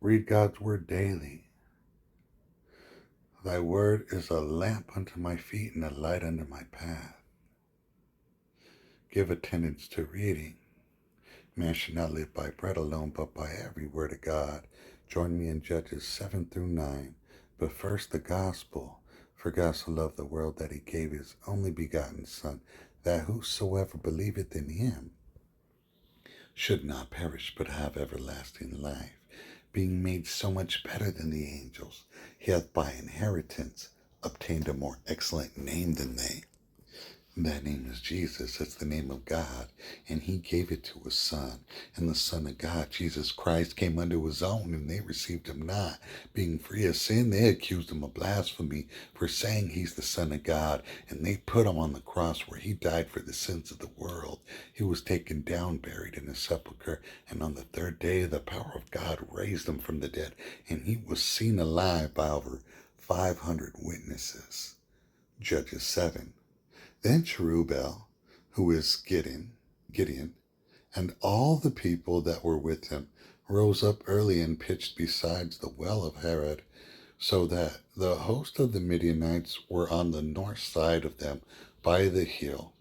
Read God's word daily. Thy word is a lamp unto my feet and a light unto my path. Give attendance to reading. Man should not live by bread alone, but by every word of God. Join me in Judges 7 through 9. But first the gospel. For God so loved the world that he gave his only begotten Son, that whosoever believeth in him should not perish, but have everlasting life. Being made so much better than the angels, he hath by inheritance obtained a more excellent name than they. That name is Jesus. It's the name of God. And he gave it to his Son. And the Son of God, Jesus Christ, came unto his own, and they received him not. Being free of sin, they accused him of blasphemy for saying he's the Son of God. And they put him on the cross where he died for the sins of the world. He was taken down, buried in a sepulchre. And on the third day, the power of God raised him from the dead. And he was seen alive by over 500 witnesses. Judges 7. Then Cherubel, who is Gideon, and all the people that were with him rose up early and pitched beside the well of Herod, so that the host of the Midianites were on the north side of them by the hill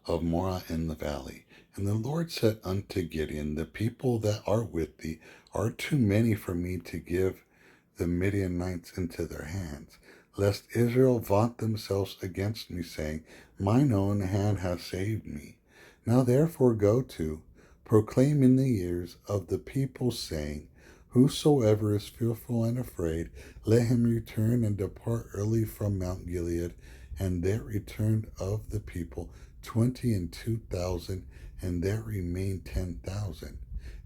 of Morah in the valley. And the Lord said unto Gideon, the people that are with thee are too many for me to give the Midianites into their hands, lest Israel vaunt themselves against me, saying, mine own hand hath saved me. Now therefore go to, proclaim in the ears of the people, saying, whosoever is fearful and afraid, let him return and depart early from Mount Gilead. And there returned of the people 22,000, and there remained 10,000.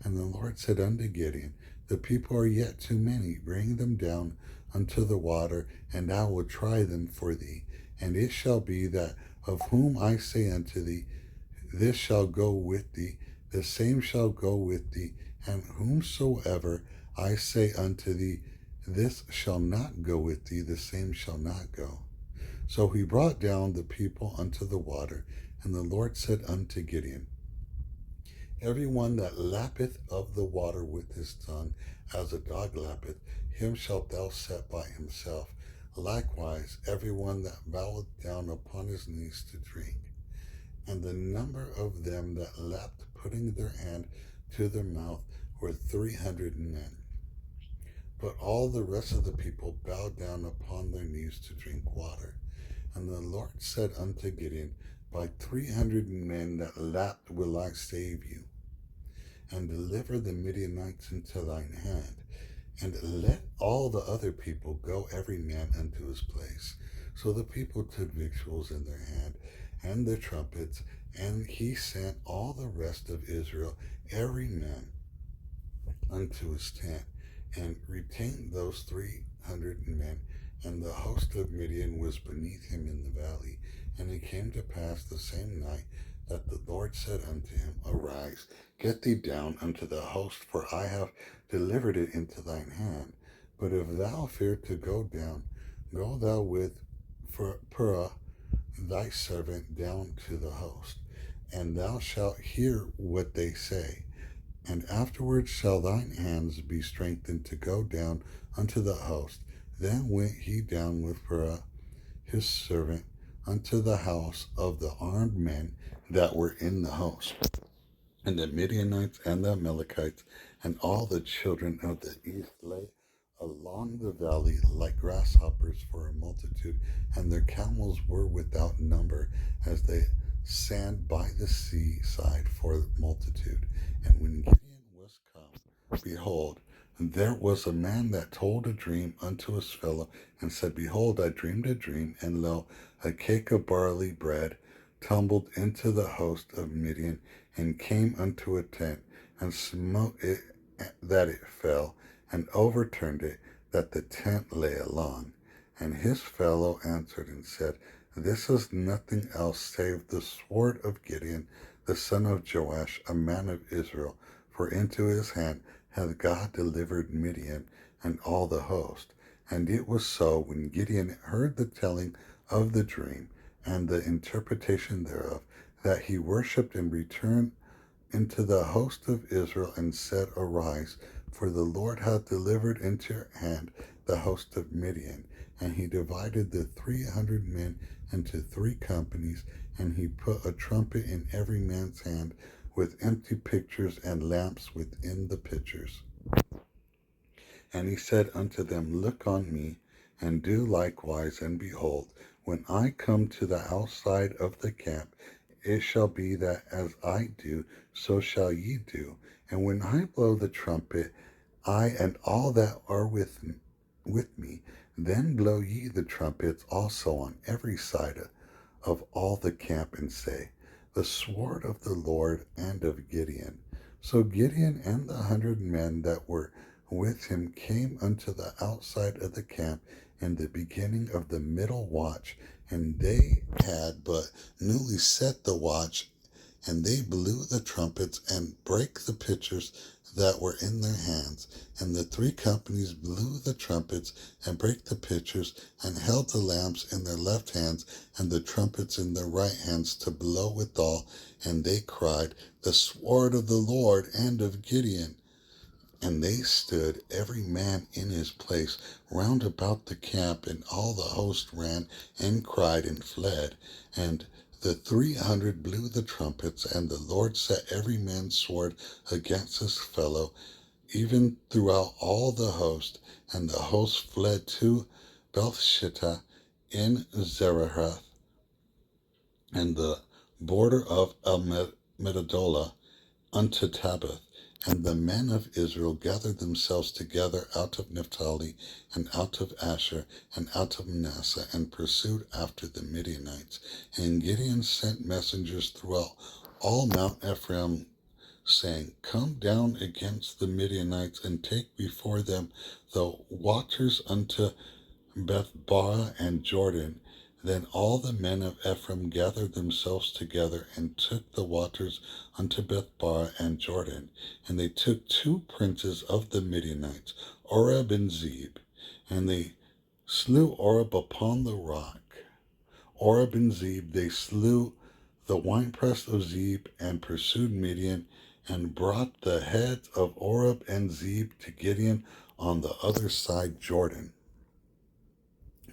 And the Lord said unto Gideon, the people are yet too many. Bring them down unto the water, and I will try them for thee. And it shall be that of whom I say unto thee, this shall go with thee, the same shall go with thee. And whomsoever I say unto thee, this shall not go with thee, the same shall not go. So he brought down the people unto the water. And the Lord said unto Gideon, every one that lappeth of the water with his tongue, as a dog lappeth, him shalt thou set by himself. Likewise, every one that boweth down upon his knees to drink. And the number of them that lapped, putting their hand to their mouth, were 300 men. But all the rest of the people bowed down upon their knees to drink water. And the Lord said unto Gideon, by 300 men that lapped will I save you, and deliver the Midianites into thine hand. And let all the other people go every man unto his place. So the people took victuals in their hand, and their trumpets, and he sent all the rest of Israel, every man unto his tent, and retained those 300 men. And the host of Midian was beneath him in the valley. And it came to pass the same night that the Lord said unto him, arise, get thee down unto the host, for I have delivered it into thine hand. But if thou fear to go down, go thou with Purah thy servant down to the host, and thou shalt hear what they say. And afterwards shall thine hands be strengthened to go down unto the host. Then went he down with Purah his servant unto the house of the armed men that were in the host. And the Midianites and the Amalekites and all the children of the east lay along the valley like grasshoppers for a multitude, and their camels were without number, as the sand by the seaside for multitude. And when Gideon was come, behold, there was a man that told a dream unto his fellow, and said, behold, I dreamed a dream, and lo, a cake of barley bread tumbled into the host of Midian, and came unto a tent, and smote it that it fell, and overturned it, that the tent lay along. And his fellow answered and said, this is nothing else save the sword of Gideon, the son of Joash, a man of Israel, for into his hand hath God delivered Midian and all the host. And it was so, when Gideon heard the telling of the dream and the interpretation thereof, that he worshipped and returned into the host of Israel, and said, arise, For the Lord hath delivered into your hand the host of Midian. And he divided the 300 men into 3 companies, and he put a trumpet in every man's hand, with empty pitchers and lamps within the pitchers. And he said unto them, Look on me, and do likewise, and behold, when I come to the outside of the camp, it shall be that as I do, so shall ye do. And when I blow the trumpet, I and all that are with me, then blow ye the trumpets also on every side of all the camp, and say, The sword of the Lord and of Gideon. So Gideon and the 100 men that were with him came unto the outside of the camp in the beginning of the middle watch, and they had but newly set the watch, and they blew the trumpets and brake the pitchers that were in their hands. And the 3 companies blew the trumpets and brake the pitchers, and held the lamps in their left hands and the trumpets in their right hands to blow withal. And they cried, The sword of the Lord and of Gideon. And they stood every man in his place round about the camp, and all the host ran and cried and fled. And the 300 blew the trumpets, and the Lord set every man's sword against his fellow, even throughout all the host. And the host fled to Bethshittah in Zeraheth, and the border of El-Medadolah, unto Tabbath. And the men of Israel gathered themselves together out of Naphtali, and out of Asher, and out of Manasseh, and pursued after the Midianites. And Gideon sent messengers throughout all Mount Ephraim, saying, Come down against the Midianites, and take before them the waters unto Bethbara and Jordan. Then all the men of Ephraim gathered themselves together, and took the waters unto Bethbara and Jordan. And they took 2 princes of the Midianites, Oreb and Zeb, and they slew Oreb upon the rock. Oreb and Zeb, they slew the winepress of Zeb, and pursued Midian, and brought the heads of Oreb and Zeb to Gideon on the other side Jordan.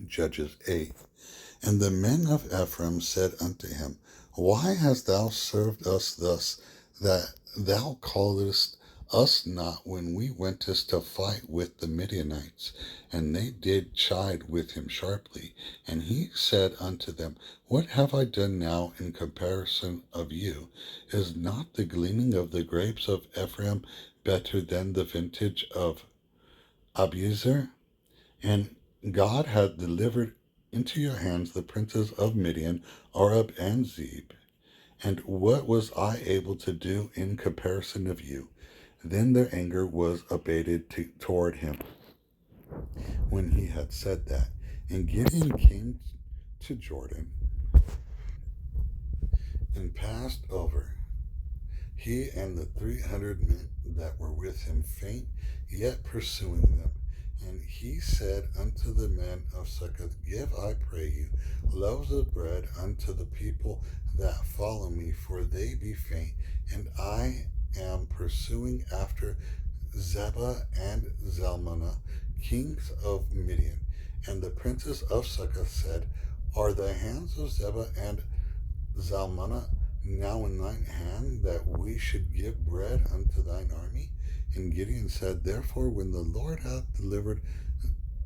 Judges 8. And the men of Ephraim said unto him, Why hast thou served us thus, that thou calledst us not when we wentest to fight with the Midianites? And they did chide with him sharply. And he said unto them, What have I done now in comparison of you? Is not the gleaning of the grapes of Ephraim better than the vintage of Abiezer? And God hath delivered into your hands the princes of Midian, Oreb and Zeb. And what was I able to do in comparison of you? Then their anger was abated toward him when he had said that. And Gideon came to Jordan and passed over, he and the 300 men that were with him, faint, yet pursuing them. And he said unto the men of Succoth, Give, I pray you, loaves of bread unto the people that follow me, for they be faint, and I am pursuing after Zebah and Zalmunna, kings of Midian. And the princes of Succoth said, Are the hands of Zebah and Zalmunna now in thine hand, that we should give bread unto thine army? And Gideon said, Therefore, when the Lord hath delivered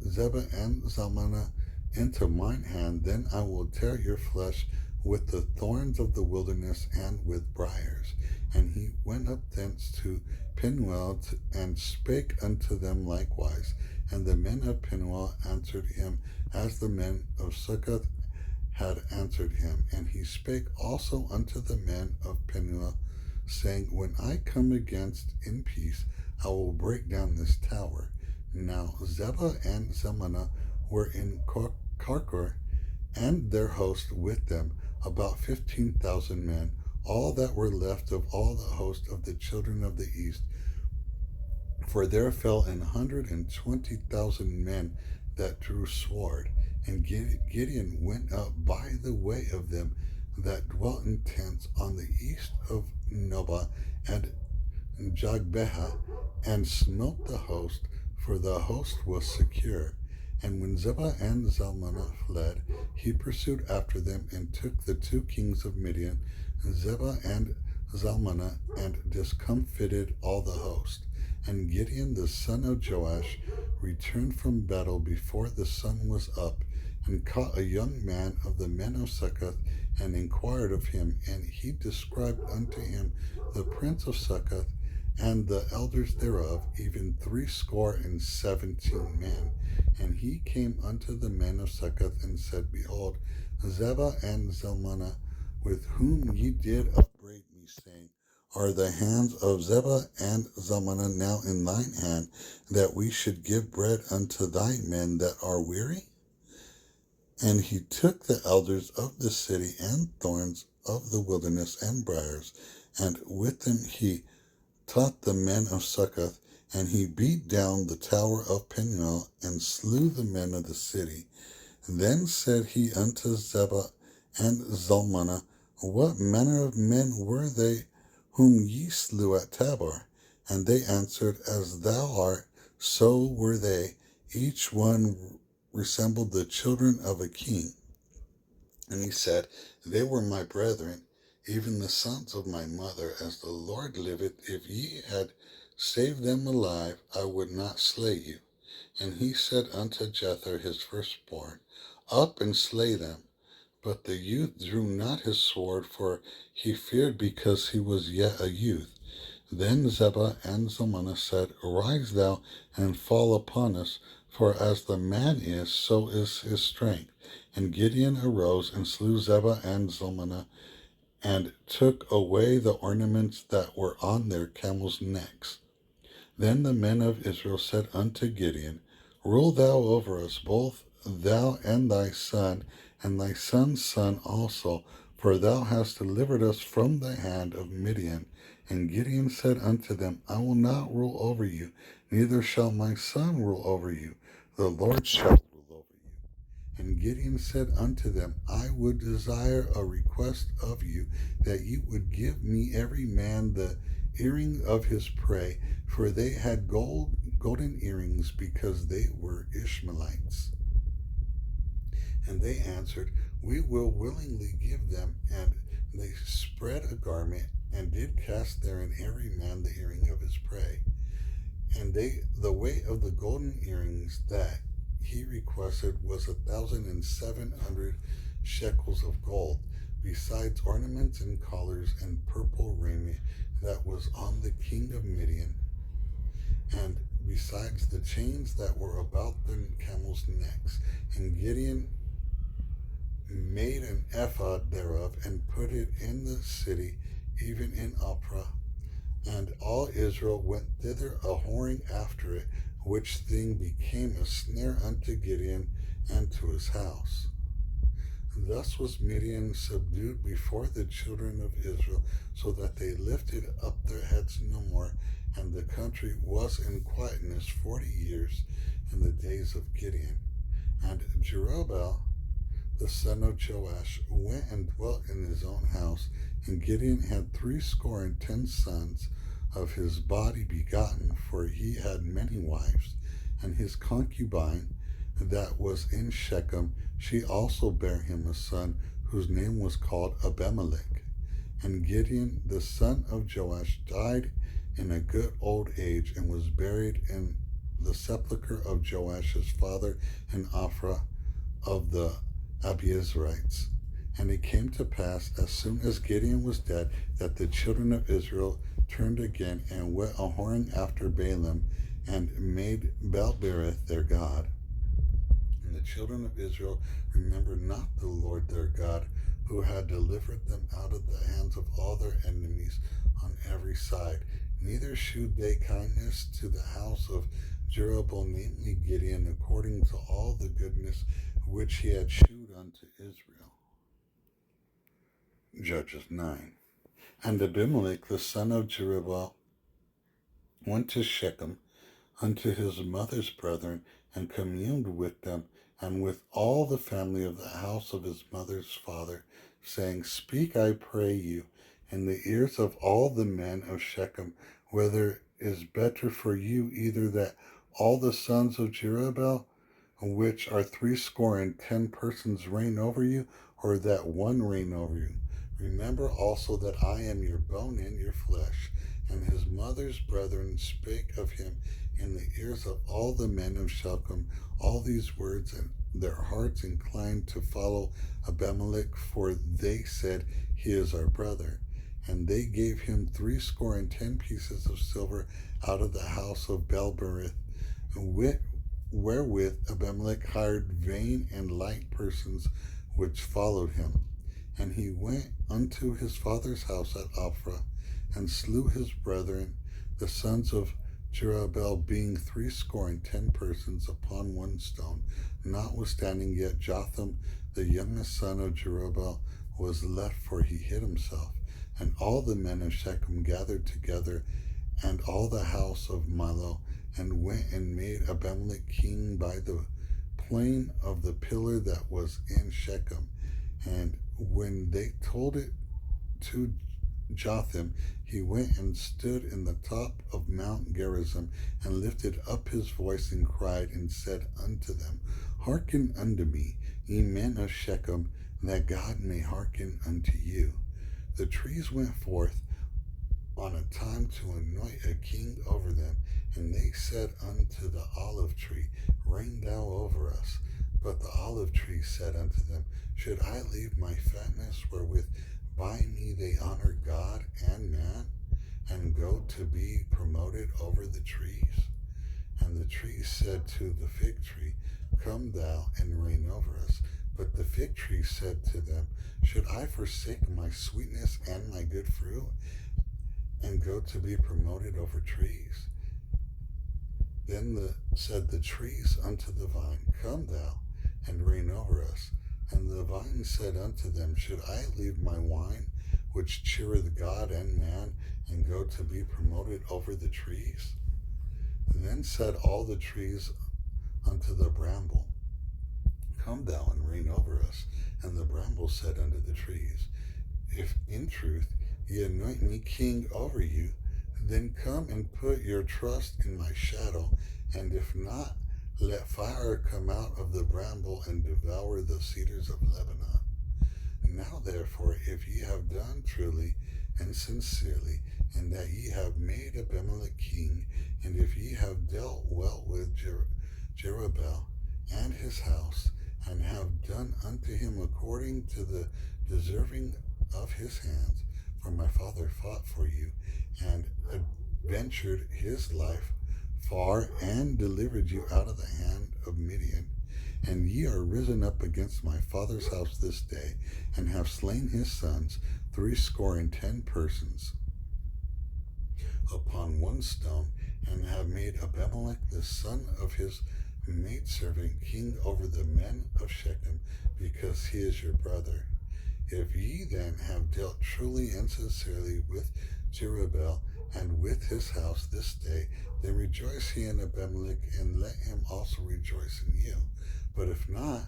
Zebah and Zalmunna into mine hand, then I will tear your flesh with the thorns of the wilderness and with briars. And he went up thence to Penuel, and spake unto them likewise. And the men of Penuel answered him, as the men of Succoth had answered him. And he spake also unto the men of Penuel, saying, When I come against in peace, I will break down this tower. Now Zebah and Zalmunna were in Karkor, and their host with them, about 15,000 men, all that were left of all the host of the children of the east. For there fell 120,000 men that drew sword. And Gideon went up by the way of them that dwelt in tents on the east of Nobah, and Jogbeha, and smote the host, for the host was secure. And when Zebah and Zalmunna fled, he pursued after them and took the two kings of Midian, Zebah and Zalmunna, and discomfited all the host. And Gideon the son of Joash returned from battle before the sun was up, and caught a young man of the men of Succoth, and inquired of him. And he described unto him the prince of Succoth, and the elders thereof, even 70 men. And he came unto the men of Succoth, and said, Behold, Zebah and Zalmunna, with whom ye did upbraid me, saying, Are the hands of Zebah and Zalmunna now in thine hand, that we should give bread unto thy men that are weary? And he took the elders of the city, and thorns of the wilderness, and briars, and with them he taught the men of Succoth, and he beat down the tower of Peniel, and slew the men of the city. Then said he unto Zebah and Zalmunna, What manner of men were they whom ye slew at Tabor? And they answered, As thou art, so were they. Each one resembled the children of a king. And he said, They were my brethren, even the sons of my mother. As the Lord liveth, if ye had saved them alive, I would not slay you. And he said unto Jether his firstborn, Up and slay them. But the youth drew not his sword, for he feared, because he was yet a youth. Then Zebah and Zalmunna said, Arise thou and fall upon us, for as the man is, so is his strength. And Gideon arose and slew Zebah and Zalmunna, and took away the ornaments that were on their camels' necks. Then the men of Israel said unto Gideon, Rule thou over us, both thou and thy son, and thy son's son also, for thou hast delivered us from the hand of Midian. And Gideon said unto them, I will not rule over you, neither shall my son rule over you. The Lord shall rule over you. And Gideon said unto them, I would desire a request of you, that you would give me every man the earring of his prey, for they had golden earrings, because they were Ishmaelites. And they answered, We will willingly give them. And they spread a garment, and did cast therein every man the earring of his prey. And the weight of the golden earrings that he requested was 1,700 shekels of gold, besides ornaments and collars and purple raiment that was on the king of Midian, and besides the chains that were about the camels' necks. And Gideon made an ephod thereof, and put it in the city, even in Ophrah. And all Israel went thither a whoring after it, which thing became a snare unto Gideon and to his house. Thus was Midian subdued before the children of Israel, so that they lifted up their heads no more, and the country was in quietness 40 years in the days of Gideon. And Jerubbaal, the son of Joash, went and dwelt in his own house, and Gideon had 70 sons of his body begotten, for he had many wives. And his concubine that was in Shechem, she also bare him a son, whose name was called Abimelech. And Gideon the son of Joash died in a good old age, and was buried in the sepulchre of Joash his father in Ophrah of the Abiezrites. And it came to pass, as soon as Gideon was dead, that the children of Israel turned again, and went a whoring after Baalim, and made Baalberith their god. And the children of Israel remembered not the Lord their God, who had delivered them out of the hands of all their enemies on every side. Neither shewed they kindness to the house of Jerubbaal, namely Gideon, according to all the goodness which he had shewed unto Israel. Judges 9. And Abimelech the son of Jerubbaal went to Shechem unto his mother's brethren, and communed with them, and with all the family of the house of his mother's father, saying, Speak, I pray you, in the ears of all the men of Shechem, whether it is better for you either that all the sons of Jerubbaal, which are 70 persons, reign over you, or that one reign over you. Remember also that I am your bone and your flesh. And his mother's brethren spake of him in the ears of all the men of Shechem all these words, and their hearts inclined to follow Abimelech, for they said, He is our brother. And they gave him 70 pieces of silver out of the house of Belberith, wherewith Abimelech hired vain and light persons which followed him. And he went unto his father's house at Ophrah, and slew his brethren, the sons of Jerubbaal, being 70 persons upon one stone. Notwithstanding, yet Jotham, the youngest son of Jerubbaal, was left, for he hid himself. And all the men of Shechem gathered together, and all the house of Milo, and went and made Abimelech king by the plain of the pillar that was in Shechem. And when they told it to Jotham, he went and stood in the top of Mount Gerizim, and lifted up his voice, and cried, and said unto them, Hearken unto me, ye men of Shechem, that God may hearken unto you. The trees went forth on a time to anoint a king over them, and they said unto the olive tree, Reign thou over us. But the olive tree said unto them, Should I leave my fatness, wherewith by me they honor God and man, and go to be promoted over the trees? And the tree said to the fig tree, Come thou and reign over us. But the fig tree said to them, Should I forsake my sweetness and my good fruit, and go to be promoted over trees? Then said the trees unto the vine, Come thou and reign over us. And the vine said unto them, Should I leave my wine, which cheereth God and man, and go to be promoted over the trees? And then said all the trees unto the bramble, Come thou and reign over us. And the bramble said unto the trees, If in truth ye anoint me king over you, then come and put your trust in my shadow, and if not, let fire come out of the bramble and devour the cedars of Lebanon. Now therefore, if ye have done truly and sincerely, and that ye have made Abimelech king, and if ye have dealt well with Jerubbaal and his house, and have done unto him according to the deserving of his hands, for my father fought for you, and adventured his life far, and delivered you out of the hand of Midian. And ye are risen up against my father's house this day, and have slain his sons, 70 persons, upon one stone, and have made Abimelech the son of his maidservant king over the men of Shechem, because he is your brother. If ye then have dealt truly and sincerely with Jerubbaal and with his house this day, then rejoice ye in Abimelech, and let him also rejoice in you. But if not,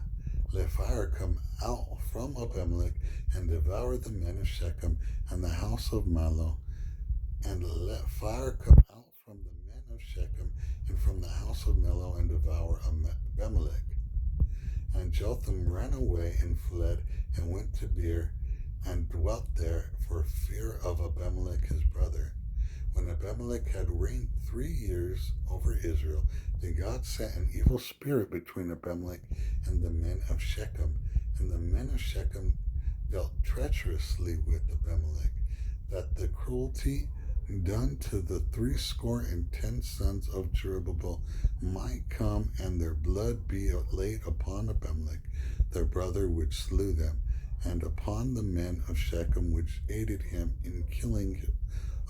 let fire come out from Abimelech, and devour the men of Shechem and the house of Milo, and let fire come out from the men of Shechem and from the house of Milo, and devour Abimelech. And Jotham ran away and fled, and went to Beer, and dwelt there for fear of Abimelech his brother. When Abimelech had reigned 3 years over Israel, then God sent an evil spirit between Abimelech and the men of Shechem, and the men of Shechem dealt treacherously with Abimelech, that the cruelty done to the 70 sons of Jerubbaal might come, and their blood be laid upon Abimelech, their brother, which slew them, and upon the men of Shechem, which aided him in killing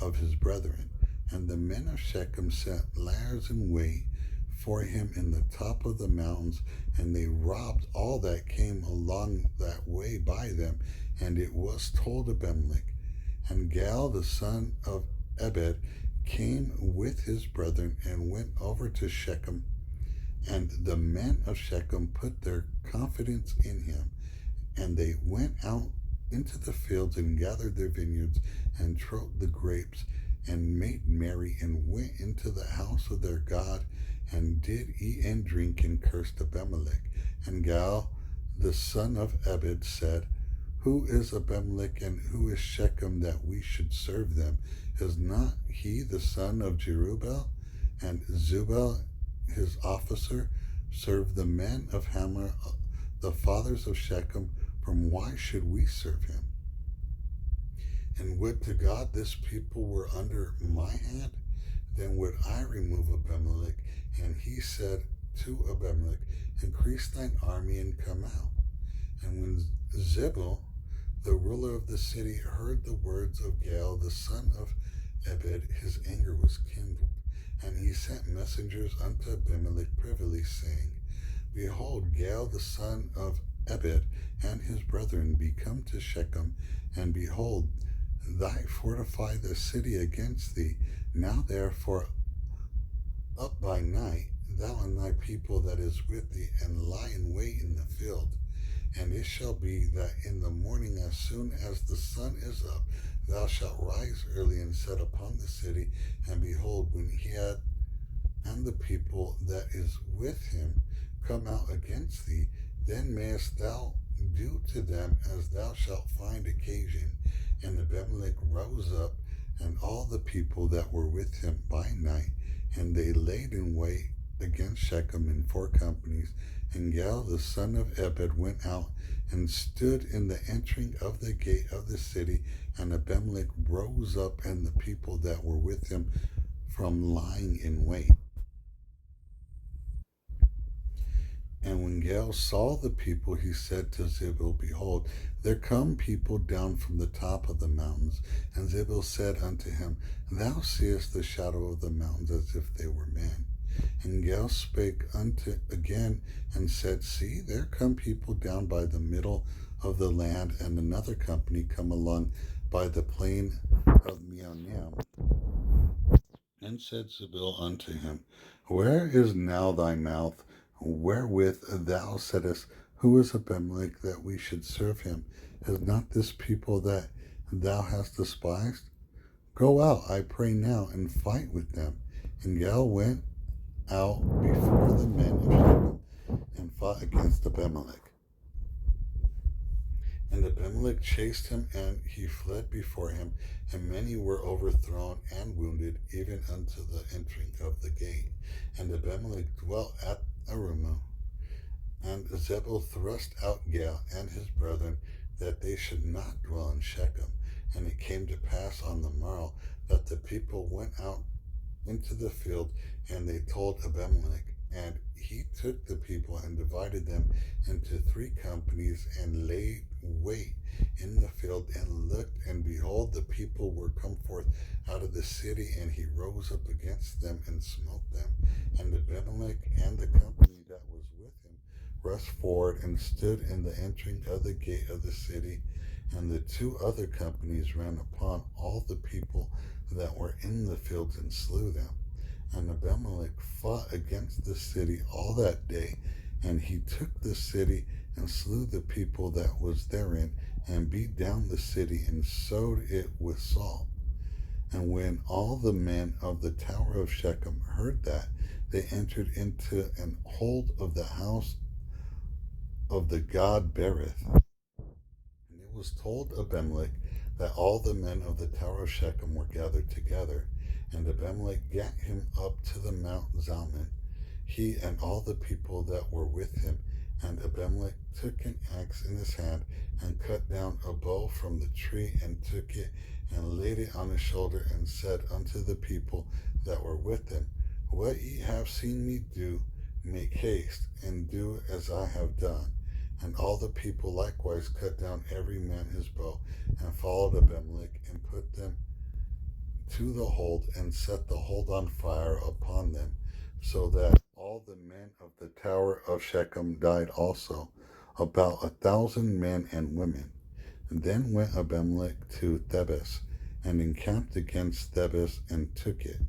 of his brethren. And the men of Shechem sent lairs in wait for him in the top of the mountains, and they robbed all that came along that way by them. And it was told Abimelech. And Gal the son of Ebed came with his brethren, and went over to Shechem. And the men of Shechem put their confidence in him, and they went out into the fields, and gathered their vineyards, and trode the grapes, and made merry, and went into the house of their God, and did eat and drink, and cursed Abimelech. And Gal, the son of Ebed, said, Who is Abimelech, and who is Shechem, that we should serve them? Is not he the son of Jerubbaal? And Zubal, his officer, served the men of Hamor, the fathers of Shechem. From why should we serve him? And would to God this people were under my hand, then would I remove Abimelech. And he said to Abimelech, Increase thine army and come out. And when Zebul, the ruler of the city, heard the words of Gal, the son of Ebed, his anger was kindled. And he sent messengers unto Abimelech privily, saying, Behold, Gal, the son of Ebed, and his brethren be come to Shechem, and behold, thy fortify the city against thee. Now therefore up by night, thou and thy people that is with thee, and lie in wait in the field. And it shall be that in the morning, as soon as the sun is up, thou shalt rise early and set upon the city. And behold, when he had and the people that is with him come out against thee, then mayest thou do to them as thou shalt find occasion. And Abimelech rose up, and all the people that were with him by night, and they laid in wait against Shechem in 4 companies. And Gal, the son of Ebed, went out and stood in the entering of the gate of the city. And Abimelech rose up, and the people that were with him, from lying in wait. And when Gal saw the people, he said to Zebul, Behold, there come people down from the top of the mountains. And Zebul said unto him, Thou seest the shadow of the mountains as if they were men. And Gal spake unto again, and said, See, there come people down by the middle of the land, and another company come along by the plain of Meonim. And said Zebul unto him, Where is now thy mouth, wherewith thou saidst, Who is Abimelech, that we should serve him? Is not this people that thou hast despised? Go out, I pray now, and fight with them. And Gal went out before the men of Shechem, and fought against Abimelech. And Abimelech chased him, and he fled before him, and many were overthrown and wounded, even unto the entering of the gate. And Abimelech dwelt at Arumah. And Zebul thrust out Gal and his brethren, that they should not dwell in Shechem. And it came to pass on the morrow that the people went out into the field, and they told Abimelech. And he took the people and divided them into 3 companies, and laid wait in the field, and looked, and behold, the people were come forth out of the city, and he rose up against them and smote them. And Abimelech and the company that was with him rushed forward and stood in the entering of the gate of the city. And the 2 other companies ran upon all the people that were in the fields and slew them. And Abimelech fought against the city all that day, and he took the city and slew the people that was therein, and beat down the city and sowed it with salt. And when all the men of the tower of Shechem heard that, they entered into an hold of the house of the god Berith. And it was told Abimelech that all the men of the tower of Shechem were gathered together. And Abimelech gat him up to the Mount Zalmon, he and all the people that were with him. And Abimelech took an axe in his hand, and cut down a bow from the tree, and took it, and laid it on his shoulder, and said unto the people that were with him, What ye have seen me do, make haste, and do as I have done. And all the people likewise cut down every man his bow, and followed Abimelech, and put them to the hold, and set the hold on fire upon them, so that all the men of the tower of Shechem died also, about 1,000 men and women. And then went Abimelech to Thebes, and encamped against Thebes, and took it.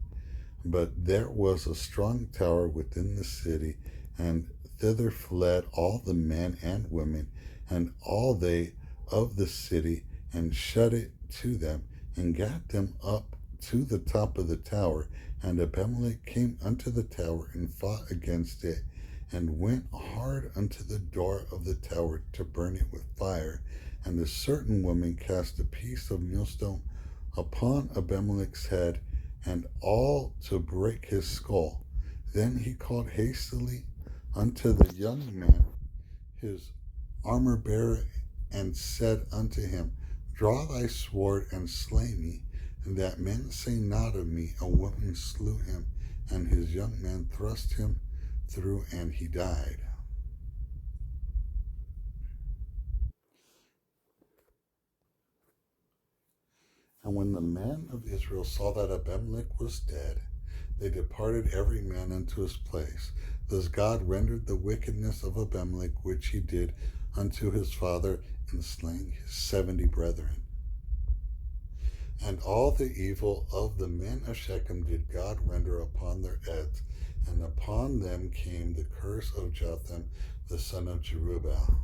But there was a strong tower within the city, and thither fled all the men and women, and all they of the city, and shut it to them, and gat them up to the top of the tower, and Abimelech came unto the tower and fought against it, and went hard unto the door of the tower to burn it with fire. And a certain woman cast a piece of millstone upon Abimelech's head, and all to break his skull. Then he called hastily unto the young man, his armor bearer, and said unto him, Draw thy sword and slay me, and that men say not of me, A woman slew him. And his young man thrust him through, and he died. And when the men of Israel saw that Abimelech was dead, they departed every man unto his place. Thus God rendered the wickedness of Abimelech which he did unto his father in slaying his 70 brethren. And all the evil of the men of Shechem did God render upon their heads, and upon them came the curse of Jotham the son of Jerubbaal.